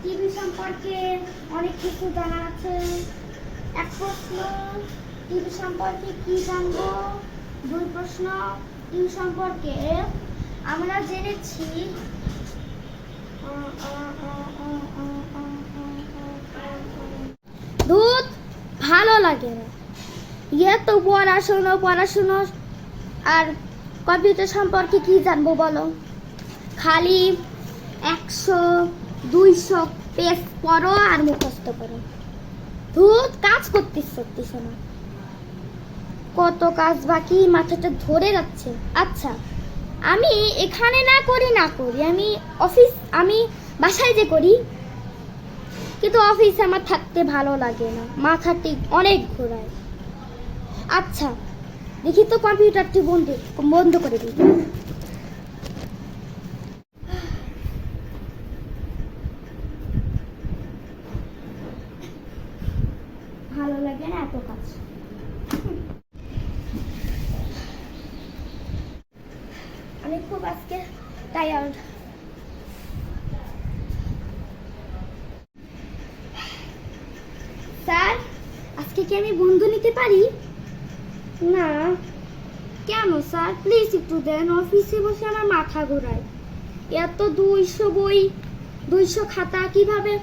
TV সম্পর্কে অনেক কিছু জানা আছে। এক প্রশ্ন, টিভি সম্পর্কে কি জানবো? দুই প্রশ্ন, টিভি সম্পর্কে আমরা জেনেছি দুধ ভালো লাগে না। তো পড়াশুনো আর কম্পিউটার সম্পর্কে কি জানবো বলো? খালি 100-200 পেজ পড়ো আর মুখস্থ করো। ধুত, কাজ করতেছ না। কত কাজ বাকি, মাথাটা ধরে যাচ্ছে। আচ্ছা, আমি এখানে না করি আমি বাসায় যে করি, কিন্তু অফিসে আমার থাকতে ভালো লাগে না, মাথাটি অনেক ঘোরায়। আচ্ছা, দেখি তো কম্পিউটারটি বন্ধ করে দিই। ভালো লাগে না এত কাজ। আমি খুব আজকে টায়ার্ড। স্যার, আজকে কি আমি বন্ধ নিতে পারি? না। কেন স্যার? প্লিজ একটু দেন, অফিসে বসে আমার মাথা ঘোরায়। এত 200 বই, 200 খাতা কিভাবে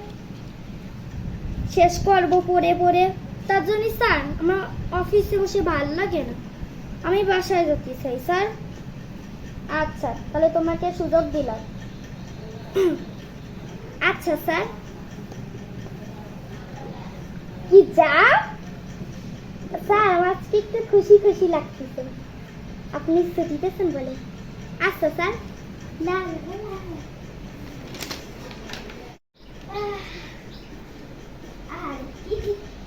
শেষ করবো পড়ে? তার জন্য স্যার আমার অফিসে বসে ভালো লাগে না, আমি বাসায় যেতে চাই স্যার। আচ্ছা, তাহলে তোমাকে সুযোগ দিলাম। আচ্ছা স্যার। কি যা স্যার, আমার আজকে একটু খুশি লাগতেছে, আপনি ছুটি দিতেছেন বলে। আচ্ছা স্যার। না আর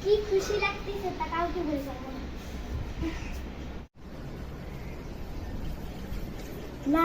কি খুশি লাগতেছে তা কাউকে বলবো না। না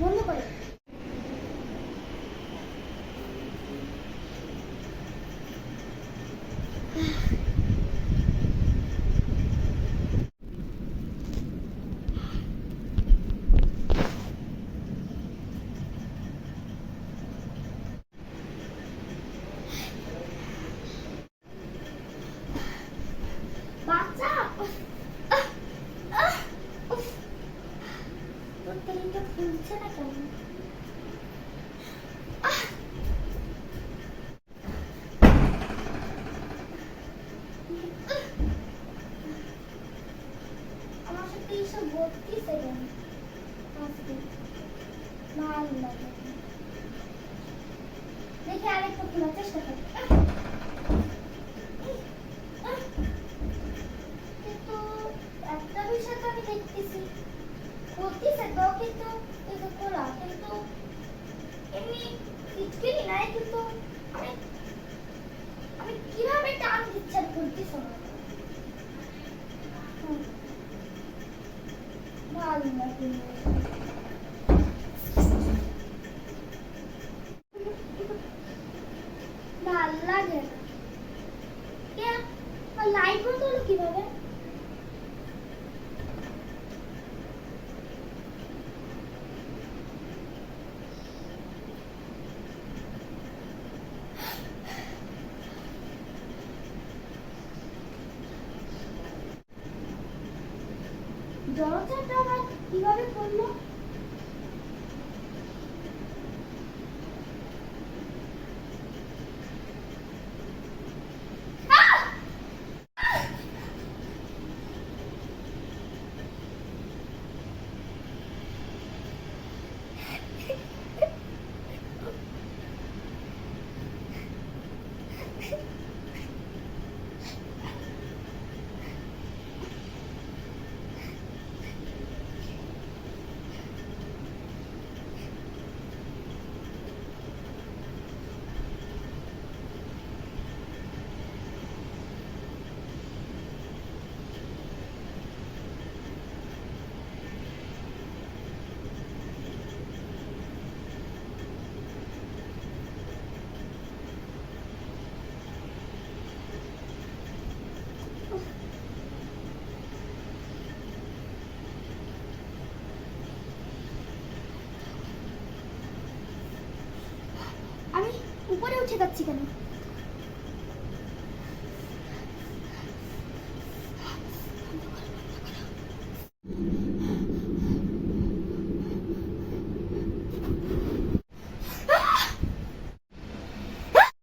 বন্ধ করে। বাচ্চা তোর তেলটা ফুলছে না কেন? আমার সাথে এইসব বলতিস কেন? ভালো লাগে। দেখি আরেকটা খোলার চেষ্টা কর। কিন্তু একটা বিষয় তো আমি দেখতেছি, বলতিছে তো, কিন্তু খোলা, কিন্তু এমনি ফিটকিরি নাই, কিন্তু আমি আমি কিভাবে টান দিচ্ছি আর বলতিস না। ভালো লাগে। ভাল লাগে না। লাইট বন্ধ হলো কিভাবে? দরজাটা আবার কিভাবে খুললো? আমি ঠেকাচ্ছি কেন?